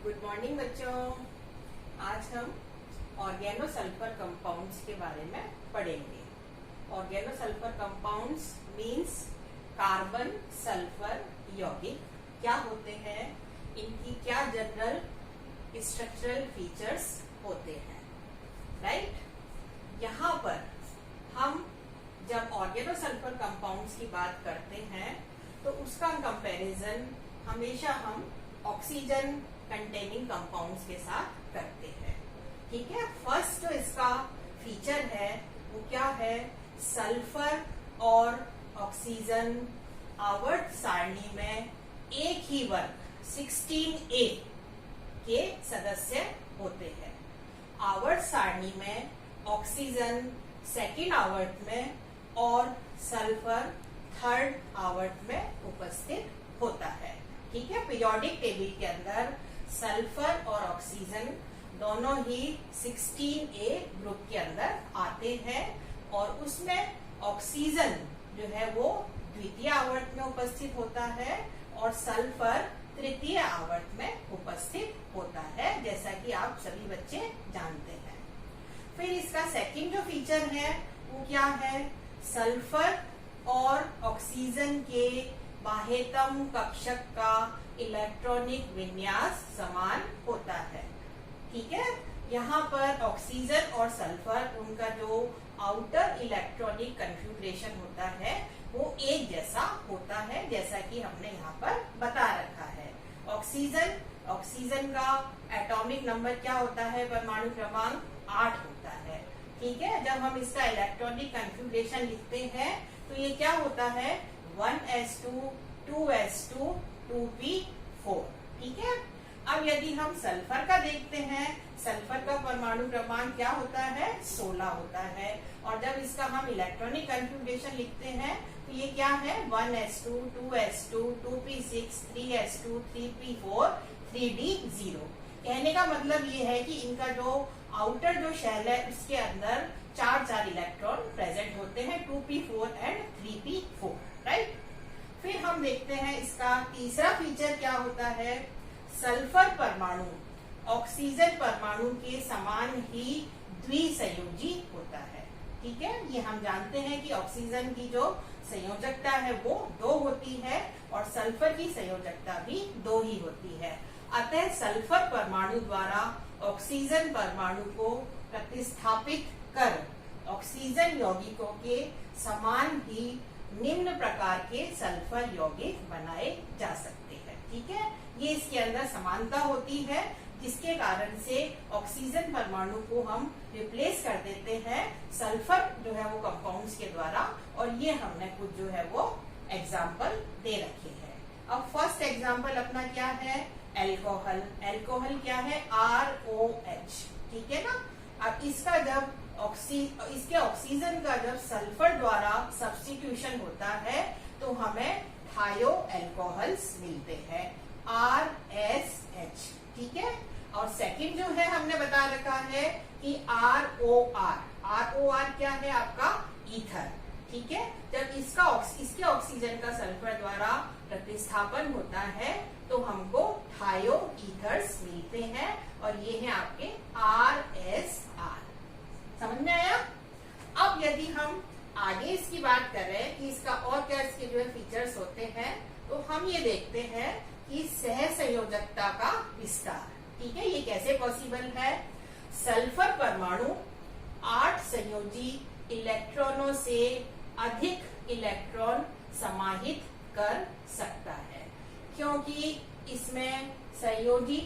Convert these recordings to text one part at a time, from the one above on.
Good morning बच्चों। आज हम ऑर्गेनो सल्फर कंपाउंड्स के बारे में पढ़ेंगे। Organo sulphur compounds means carbon sulphur यौगिक क्या होते हैं, इनकी क्या जनरल स्ट्रक्चरल फीचर्स होते हैं, राइट। यहाँ पर हम जब ऑर्गेनो सल्फर कंपाउंड्स की बात करते हैं तो उसका कंपैरिजन हमेशा हम ऑक्सीजन कंटेनिंग कंपाउंड्स के साथ करते हैं। ठीक है, फर्स्ट जो इसका फीचर है वो क्या है, सल्फर और ऑक्सीजन आवर्त सारणी में एक ही वर्ग 16A के सदस्य होते हैं। आवर्त सारणी में ऑक्सीजन सेकेंड आवर्त में और सल्फर थर्ड आवर्त में उपस्थित होता है। ठीक है, पीरियोडिक टेबल के अंदर सल्फर और ऑक्सीजन दोनों ही 16A ग्रुप के अंदर आते हैं और उसमें ऑक्सीजन जो है वो द्वितीय आवर्त में उपस्थित होता है और सल्फर तृतीय आवर्त में उपस्थित होता है, जैसा कि आप सभी बच्चे जानते हैं। फिर इसका सेकंड जो फीचर है वो क्या है, सल्फर और ऑक्सीजन के बाह्यतम कक्षक का इलेक्ट्रॉनिक विन्यास समान होता है। ठीक है, यहाँ पर ऑक्सीजन और सल्फर उनका जो आउटर इलेक्ट्रॉनिक कन्फिगरेशन होता है वो एक जैसा होता है, जैसा कि हमने यहाँ पर बता रखा है। ऑक्सीजन का एटॉमिक नंबर क्या होता है, परमाणु क्रमांक 8 होता है। ठीक है, जब हम इसका इलेक्ट्रॉनिक कन्फिगरेशन लिखते हैं तो ये क्या होता है, 1s2 2s2 2p4। ठीक है, अब यदि हम सल्फर का देखते हैं, सल्फर का परमाणु क्रमांक क्या होता है, 16 होता है। और जब इसका हम इलेक्ट्रॉनिक कन्फिगरेशन लिखते हैं तो ये क्या है, 1s2 2s2 2p6 3s2 3p4 3d0। कहने का मतलब ये है कि इनका जो आउटर जो शेल है उसके अंदर चार इलेक्ट्रॉन प्रेजेंट होते हैं, 2p4 एंड 3p4, राइट। फिर हम देखते हैं इसका तीसरा फीचर क्या होता है, सल्फर परमाणु ऑक्सीजन परमाणु के समान ही द्विसंयोजी होता है। ठीक है, ये हम जानते हैं कि ऑक्सीजन की जो संयोजकता है वो 2 होती है और सल्फर की संयोजकता भी 2 ही होती है। अतः सल्फर परमाणु द्वारा ऑक्सीजन परमाणु को प्रतिस्थापित कर ऑक्सीजन यौगिकों के समान ही निम्न प्रकार के सल्फर यौगिक बनाए जा सकते हैं। ठीक है, ये इसके अंदर समानता होती है जिसके कारण से ऑक्सीजन परमाणु को हम रिप्लेस कर देते हैं सल्फर जो है वो कंपाउंड्स के द्वारा, और ये हमने कुछ जो है वो एग्जाम्पल दे रखे हैं। अब फर्स्ट एग्जाम्पल अपना क्या है, एल्कोहल। एल्कोहल क्या है, ROH। ठीक है ना, अब इसका जब इसके ऑक्सीजन का जब सल्फर द्वारा सब्स्टिट्यूशन होता है तो हमें थायो एल्कोहल्स मिलते हैं, RSH। ठीक है, और सेकंड जो है हमने बता रखा है कि ROR क्या है आपका, ईथर। ठीक है, जब इसके ऑक्सीजन का सल्फर द्वारा प्रतिस्थापन होता है तो हमको थायो ईथर्स मिलते हैं और ये है आपके RSR। समझ में आया। अब यदि हम आगे इसकी बात करें कि इसका और क्या इसके जो है फीचर्स होते हैं तो हम ये देखते हैं कि सह संयोजकता का विस्तार। ठीक है, ये कैसे पॉसिबल है, सल्फर परमाणु 8 संयोजी इलेक्ट्रॉनों से अधिक इलेक्ट्रॉन समाहित कर सकता है, क्योंकि इसमें संयोजी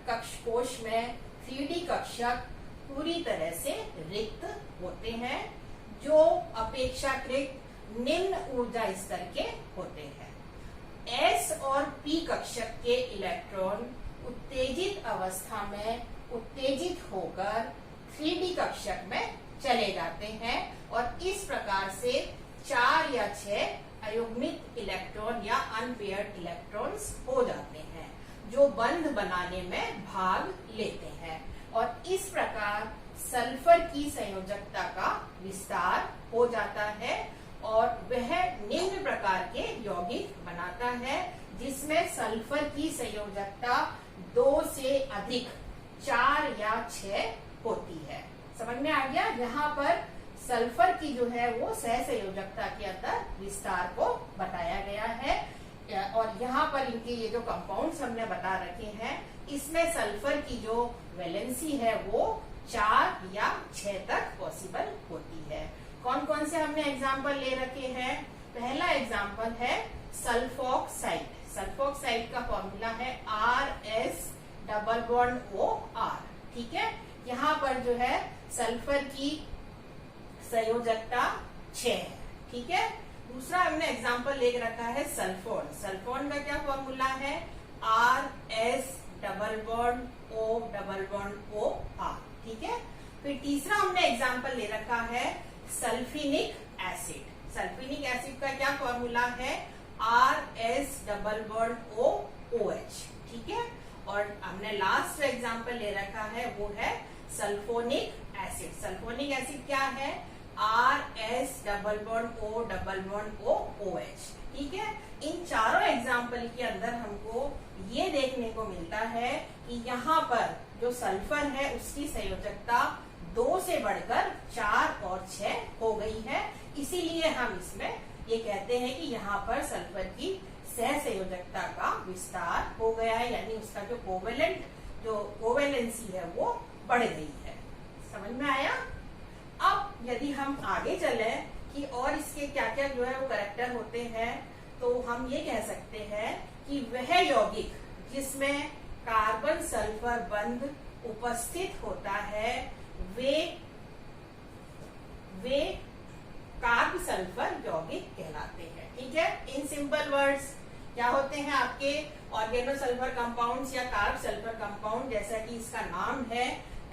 कक्ष कोश में 3D कक्षक पूरी तरह से रिक्त होते हैं जो अपेक्षाकृत निम्न ऊर्जा स्तर के होते हैं। S और P कक्षक के इलेक्ट्रॉन उत्तेजित अवस्था में उत्तेजित होकर 3D कक्षक में चले जाते हैं और इस प्रकार से 4 या 6 अयुग्मित इलेक्ट्रॉन या अनपेयर्ड इलेक्ट्रॉन्स हो जाते हैं जो बंध बनाने में भाग लेते हैं, और इस प्रकार सल्फर की संयोजकता का विस्तार हो जाता है और वह निम्न प्रकार के यौगिक बनाता है जिसमें सल्फर की संयोजकता 2 से अधिक 4 या 6 होती है। समझ में आ गया? यहाँ पर सल्फर की जो है वो सहसंयोजकता के अंदर विस्तार को बताया गया है, और यहाँ पर इनके ये जो कंपाउंड्स हमने बता रखे हैं, इसमें सल्फर की जो वैलेंसी है वो 4 या 6 तक पॉसिबल होती है। कौन कौन से हमने एग्जाम्पल ले रखे हैं? पहला एग्जाम्पल है सल्फोक्साइड। सल्फोक्साइड का फॉर्मूला है RS डबल बॉन्ड OR। ठीक है, यहाँ पर जो है सल्फर की संयोजकता 6 है। ठीक है, दूसरा हमने एग्जाम्पल ले रखा है सल्फोन। सल्फोन का क्या फॉर्मूला है? RS double bond O double bond OR। ठीक है, फिर तीसरा हमने एग्जाम्पल ले रखा है सल्फिनिक एसिड। सल्फिनिक एसिड का क्या फॉर्मूला है? RS double bond O OH। ठीक है, और हमने लास्ट एग्जाम्पल ले रखा है वो है सल्फोनिक एसिड। सल्फोनिक एसिड क्या है? RS double bond O double bond OH। ठीक है, इन चारों एग्जाम्पल के अंदर हमको ये देखने को मिलता है कि यहाँ पर जो सल्फर है उसकी संयोजकता 2 से बढ़कर 4 और 6 हो गई है। इसीलिए हम इसमें ये कहते हैं कि यहाँ पर सल्फर की सहसंयोजकता का विस्तार हो गया है, यानी उसका जो कोवेलेंसी है वो बढ़ गई है। समझ में आया? अब यदि हम आगे चले कि और इसके क्या क्या जो है वो कैरेक्टर होते हैं, तो हम ये कह सकते हैं कि वह यौगिक जिसमें कार्बन सल्फर बंध उपस्थित होता है वे कार्ब सल्फर यौगिक कहलाते हैं। ठीक है, इन सिंपल वर्ड्स क्या होते हैं आपके ऑर्गेनो सल्फर कंपाउंड्स या कार्ब सल्फर कंपाउंड, जैसा कि इसका नाम है,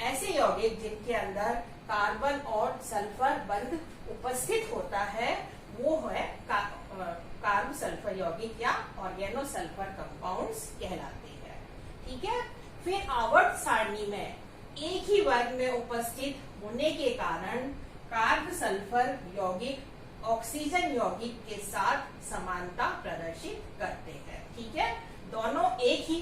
ऐसे यौगिक जिनके अंदर कार्बन और सल्फर बंध उपस्थित होता है वो है कार्ब सल्फर यौगिक या ऑर्गेनो सल्फर कंपाउंड्स कहलाते हैं। ठीक है, फिर आवर्त सारणी में एक ही वर्ग में उपस्थित होने के कारण कार्ब सल्फर यौगिक ऑक्सीजन यौगिक के साथ समानता प्रदर्शित करते हैं। ठीक है, दोनों एक ही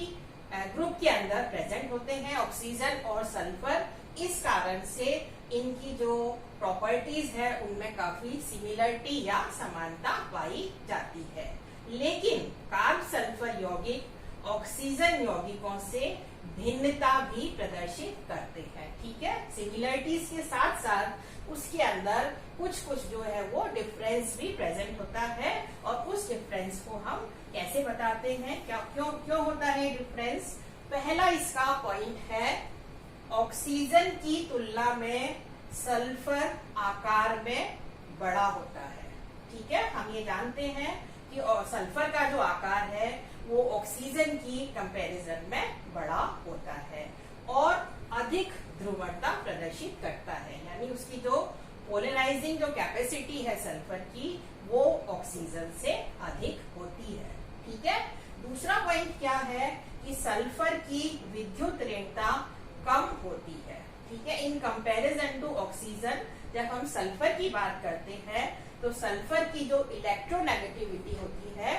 ग्रुप के अंदर प्रेजेंट होते हैं, ऑक्सीजन और सल्फर। इस कारण से इनकी जो प्रॉपर्टीज है उनमें काफी सिमिलरिटी या समानता पाई जाती है। लेकिन कार्ब सल्फर यौगिक ऑक्सीजन यौगिकों से भिन्नता भी प्रदर्शित करते हैं। ठीक है, सिमिलरिटीज के साथ साथ उसके अंदर कुछ कुछ जो है वो डिफरेंस भी प्रेजेंट होता है, और उस डिफरेंस को हम कैसे बताते हैं, क्यों होता है डिफरेंस? पहला इसका पॉइंट है ऑक्सीजन की तुलना में सल्फर आकार में बड़ा होता है। ठीक है, हम ये जानते हैं कि सल्फर का जो आकार है वो ऑक्सीजन की कंपैरिजन में बड़ा होता है और अधिक ध्रुवणता प्रदर्शित करता है, यानी उसकी जो पोलराइजिंग जो कैपेसिटी है सल्फर की वो ऑक्सीजन से अधिक होती है। ठीक है, दूसरा पॉइंट क्या है कि सल्फर की विद्युत ऋणता कम होती है। ठीक है, इन कंपैरिजन टू ऑक्सीजन जब हम सल्फर की बात करते हैं तो सल्फर की जो इलेक्ट्रोनेगेटिविटी होती है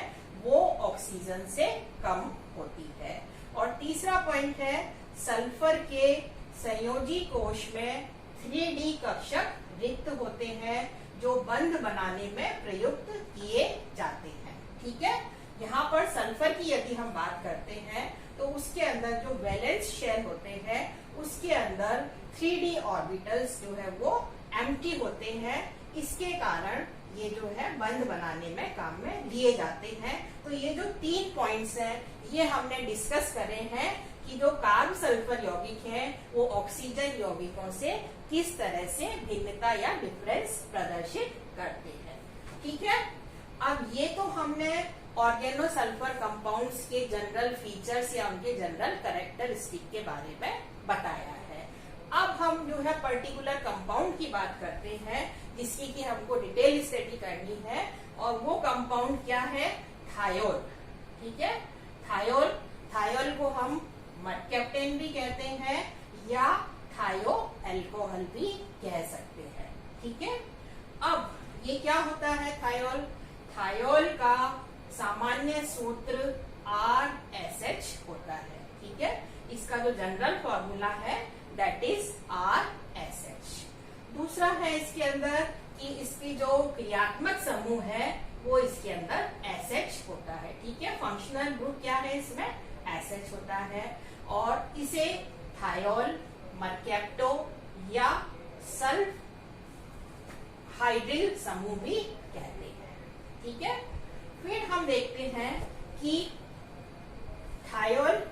वो ऑक्सीजन से कम होती है। और तीसरा पॉइंट है सल्फर के संयोजी कोश में 3D कक्षक रिक्त होते हैं जो बंध बनाने में प्रयुक्त किए जाते हैं। ठीक है, यहाँ पर सल्फर की यदि हम बात करते हैं तो उसके अंदर जो वैलेंस शेल होते हैं उसके अंदर 3D ऑर्बिटल्स जो है वो एम्प्टी होते हैं। इसके कारण ये जो है बंध बनाने में काम में लिए जाते हैं। तो ये जो 3 पॉइंट्स हैं ये हमने डिस्कस करे हैं कि जो कार्ब सल्फर यौगिक हैं वो ऑक्सीजन यौगिकों से किस तरह से भिन्नता या डिफरेंस प्रदर्शित करते हैं। ठीक है, अब ये तो हमने ऑर्गेनो सल्फर कंपाउंड्स के जनरल फीचर्स या उनके जनरल कैरेक्टरिस्टिक के बारे में बताया है। अब हम जो है पर्टिकुलर कंपाउंड की बात करते हैं जिसकी कि हमको डिटेल स्टडी करनी है, और वो कंपाउंड क्या है? थायोल। ठीक है, थायोल को हम मडकैप्टेन भी कहते हैं या थायो अल्कोहल भी कह सकते हैं। ठीक है, अब ये क्या होता है थायोल का सामान्य सूत्र RSH होता है। ठीक है, जो जनरल फॉर्मूला है दैट इज RSH। दूसरा है इसके अंदर कि इसकी जो क्रियात्मक समूह है वो इसके अंदर SH होता है। ठीक है, फंक्शनल ग्रुप क्या है इसमें SH होता है और इसे थायोल, मर्कैप्टो या सल्फ हाइड्रिल समूह भी कहते हैं। ठीक है, फिर हम देखते हैं कि थायोल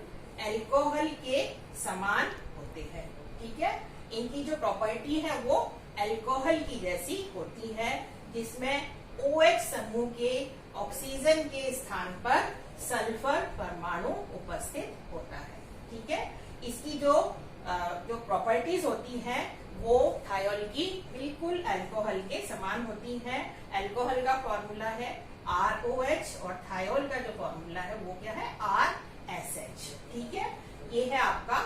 एल्कोहल के समान होते हैं। ठीक है, इनकी जो प्रॉपर्टी है वो एल्कोहल की जैसी होती है, जिसमें OH समूह के ऑक्सीजन के स्थान पर सल्फर परमाणु उपस्थित होता है। ठीक है, इसकी जो प्रॉपर्टीज होती हैं वो थायोल की बिल्कुल अल्कोहल के समान होती है। अल्कोहल का फॉर्मूला है ROH और थायोल का जो फॉर्मूला है वो क्या है RSH। ठीक है, ये है आपका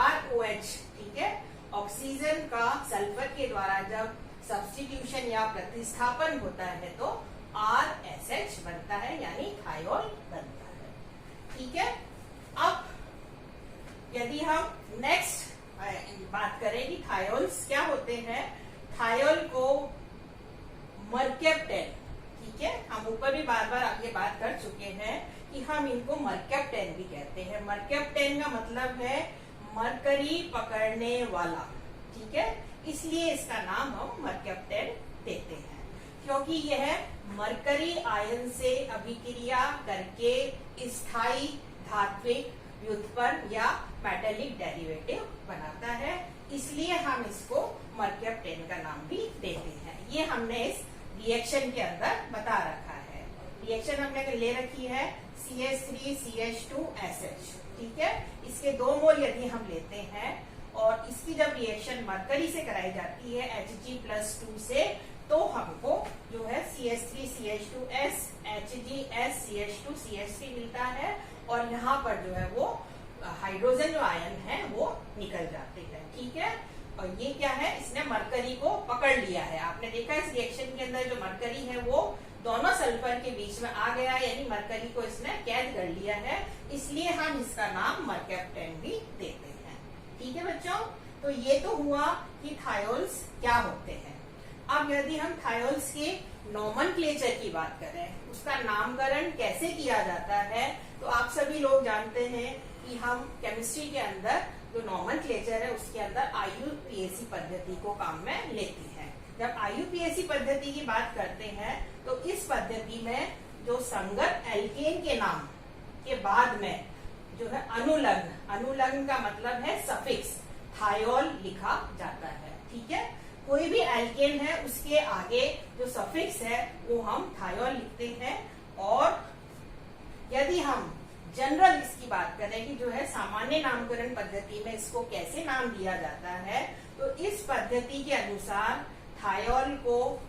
ROH। ठीक है, ऑक्सीजन का सल्फर के द्वारा जब सब्स्टिट्यूशन या प्रतिस्थापन होता है तो RSH बनता है यानी थायोल बनता है। ठीक है, अब यदि हम नेक्स्ट बात करें कि थायोल्स क्या होते हैं, थायोल को मर्कैप्टेन, ठीक है, हम ऊपर भी बार बार ये बात कर चुके हैं कि हम इनको मर्कैप्टेन भी कहते हैं। मर्कैप्टेन का मतलब है मरकरी पकड़ने वाला। ठीक है, इसलिए इसका नाम हम मर्कैप्टेन देते हैं क्योंकि यह मरकरी आयन से अभिक्रिया करके स्थायी धात्विक व्युत्पन्न या मेटेलिक डेरिवेटिव बनाता है, इसलिए हम इसको मर्कैप्टेन का नाम भी देते हैं। ये हमने इस रिएक्शन के अंदर बता रखा है। रिएक्शन हमने ले रखी है CH3CH2SH। ठीक है, इसके 2 मोल यदि हम लेते हैं और इसकी जब रिएक्शन मरकरी से कराई जाती है Hg+2 से, तो हमको जो है CH3CH2S HgSCH2CH3 मिलता है और यहाँ पर जो है वो हाइड्रोजन जो आयन है वो निकल जाते हैं। ठीक है, और ये क्या है, इसने मरकरी को पकड़ लिया है। आपने देखा इस रिएक्शन के अंदर जो मरकरी है वो दोनों सल्फर के बीच में आ गया, यानी मरकरी को इसने कैद कर लिया है, इसलिए हम इसका नाम मर्कैप्टेन भी देते हैं। ठीक है बच्चों, तो ये तो हुआ कि थायोल्स क्या होते हैं। अब यदि हम थायोल्स के नोमेनक्लेचर की बात करें, उसका नामकरण कैसे किया जाता है, तो आप सभी लोग जानते हैं कि हम केमिस्ट्री के अंदर जो नोमेनक्लेचर है उसके अंदर IUPAC पद्धति को काम में लेती है। जब IUPAC पद्धति की बात करते हैं तो इस पद्धति में जो संगत एल्केन के नाम के बाद में जो है अनुलग्न, अनुलग्न का मतलब है सफिक्स, थायोल लिखा जाता है। ठीक है, कोई भी एल्केन है उसके आगे जो सफिक्स है वो हम थायोल लिखते हैं। और यदि हम जनरल इसकी बात करें कि जो है सामान्य नामकरण पद्धति में इसको कैसे नाम दिया जाता है, तो इस पद्धति के अनुसार थायोल को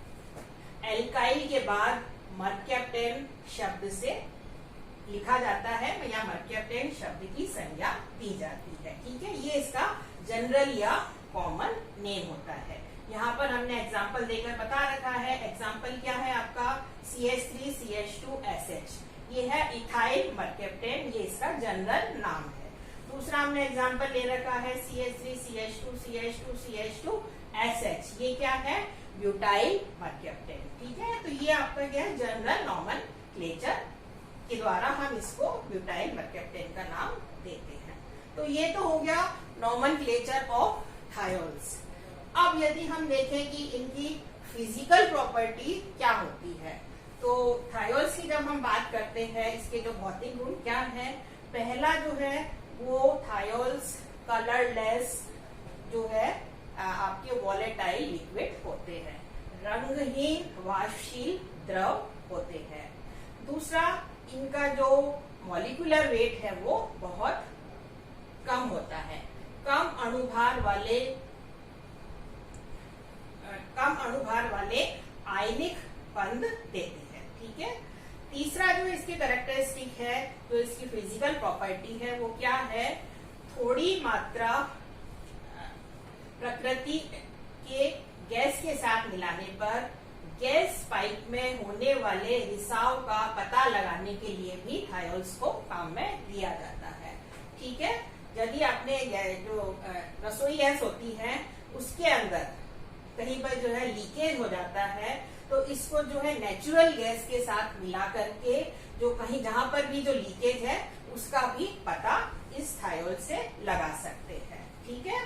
एल्काइल के बाद मर्कैप्टेन शब्द से लिखा जाता है या मर्कैप्टेन शब्द की संज्ञा दी जाती है। ठीक है, ये इसका जनरल या कॉमन नेम होता है। यहाँ पर हमने एग्जाम्पल देकर बता रखा है। एग्जाम्पल क्या है आपका CH3CH2SH, ये है इथाइल मर्कैप्टेन, ये इसका जनरल नाम है। दूसरा हमने एग्जाम्पल ले रखा है CH3CH2CH2CH2SH, ये क्या है ब्यूटाइल मर्कैप्टेन। ठीक है, तो ये आपका क्या है जनरल नोमेनक्लेचर के द्वारा हम इसको ब्यूटाइल मर्कैप्टेन का नाम देते हैं। तो ये तो हो गया नोमेनक्लेचर ऑफ थायोल्स। अब यदि हम देखें कि इनकी फिजिकल प्रॉपर्टी क्या होती है, तो थायोल्स की जब हम बात करते हैं इसके जो भौतिक गुण क्या है, पहला जो है वो थायोल्स कलरलेस जो है आपके वॉलेटाइल लिक्विड होते हैं, रंगहीन वाष्पशील द्रव होते हैं। दूसरा, इनका जो मॉलिक्यूलर वेट है वो बहुत कम होता है, कम अणुभार वाले आयनिक बंध देते हैं। ठीक है, तीसरा जो इसकी कैरेक्टरिस्टिक है, जो इसकी फिजिकल प्रॉपर्टी है वो क्या है, थोड़ी मात्रा प्रकृति के गैस के साथ मिलाने पर गैस पाइप में होने वाले रिसाव का पता लगाने के लिए भी थायोल्स को काम में लिया जाता है। ठीक है, यदि आपने जो रसोई गैस होती है उसके अंदर कहीं पर जो है लीकेज हो जाता है, तो इसको जो है नेचुरल गैस के साथ मिला करके जो कहीं जहां पर भी जो लीकेज है उसका भी पता इस थायोल से लगा सकते हैं। ठीक है,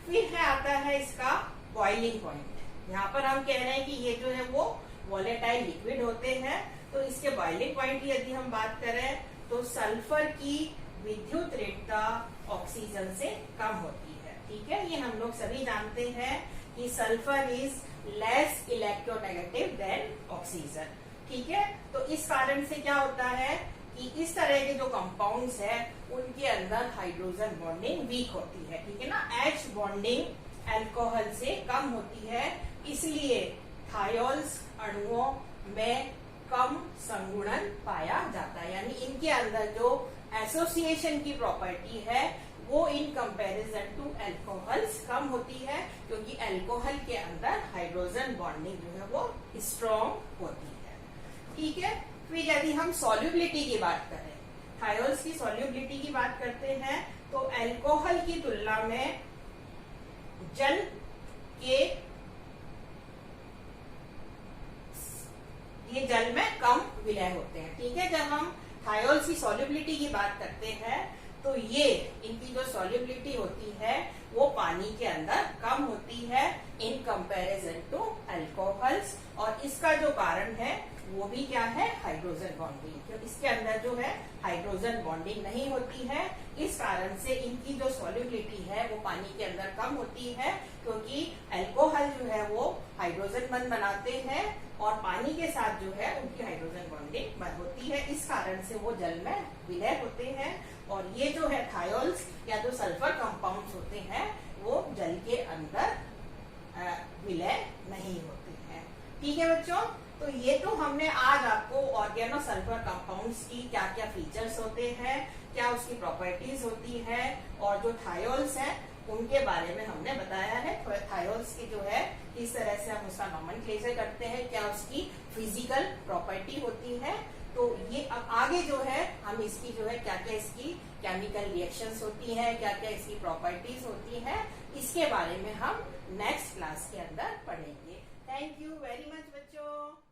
फिर है आता है इसका बॉइलिंग पॉइंट। यहाँ पर हम कह रहे हैं कि ये जो है वो वॉलेटाइल लिक्विड होते हैं, तो इसके बॉइलिंग पॉइंट की यदि हम बात करें तो सल्फर की विद्युत ऋणता ऑक्सीजन से कम होती है। ठीक है, ये हम लोग सभी जानते हैं कि sulphur is less electronegative than oxygen. ठीक है, तो इस कारण से क्या होता है कि इस तरह के जो कंपाउंड्स है उनके अंदर हाइड्रोजन बॉन्डिंग वीक होती है। ठीक है ना, H बॉन्डिंग अल्कोहल से कम होती है, इसलिए थायोल्स अणुओं में कम संगुणन पाया जाता है। यानी इनके अंदर जो एसोसिएशन की प्रॉपर्टी है वो इन कंपैरिजन टू अल्कोहल्स कम होती है, क्योंकि अल्कोहल के अंदर हाइड्रोजन बॉन्डिंग जो है वो स्ट्रॉन्ग होती है। ठीक है, फिर यदि हम सॉल्युबिलिटी की बात करें, थायोल्स की सॉल्युबिलिटी की बात करते हैं, तो अल्कोहल की तुलना में जल के ये जल में कम विलय होते हैं। ठीक है, जब हम थायोल्स की सॉल्युबिलिटी की बात करते हैं तो ये इनकी जो सॉल्युबिलिटी होती है वो पानी के अंदर कम होती है इन कंपैरिजन टू अल्कोहल्स, और इसका जो कारण है वो भी क्या है, हाइड्रोजन बॉन्डिंग। तो इसके अंदर जो है हाइड्रोजन बॉन्डिंग नहीं होती है, इस कारण से इनकी जो सॉल्युबिलिटी है वो पानी के अंदर कम होती है, क्योंकि अल्कोहल जो है वो हाइड्रोजन बंध बनाते हैं और पानी के साथ जो है उनकी हाइड्रोजन बॉन्डिंग बंद होती है, इस कारण से वो जल में विलय होते हैं। और ये जो है थायोल्स या जो सल्फर कंपाउंड्स होते हैं वो जल के अंदर विलय नहीं होते हैं। ठीक है बच्चों, तो ये तो हमने आज आपको ऑर्गेनो सल्फर कंपाउंड्स की क्या क्या फीचर्स होते हैं, क्या उसकी प्रॉपर्टीज होती है, और जो थायोल्स हैं उनके बारे में हमने बताया है। थायोल्स की जो है किस तरह से हम उसका नोमेनक्लेचर करते हैं, क्या उसकी फिजिकल प्रॉपर्टी होती है। तो ये अब आगे जो है हम इसकी जो है क्या क्या इसकी केमिकल रिएक्शंस होती हैं, क्या क्या इसकी प्रॉपर्टीज होती हैं, इसके बारे में हम नेक्स्ट क्लास के अंदर पढ़ेंगे। थैंक यू वेरी मच बच्चों।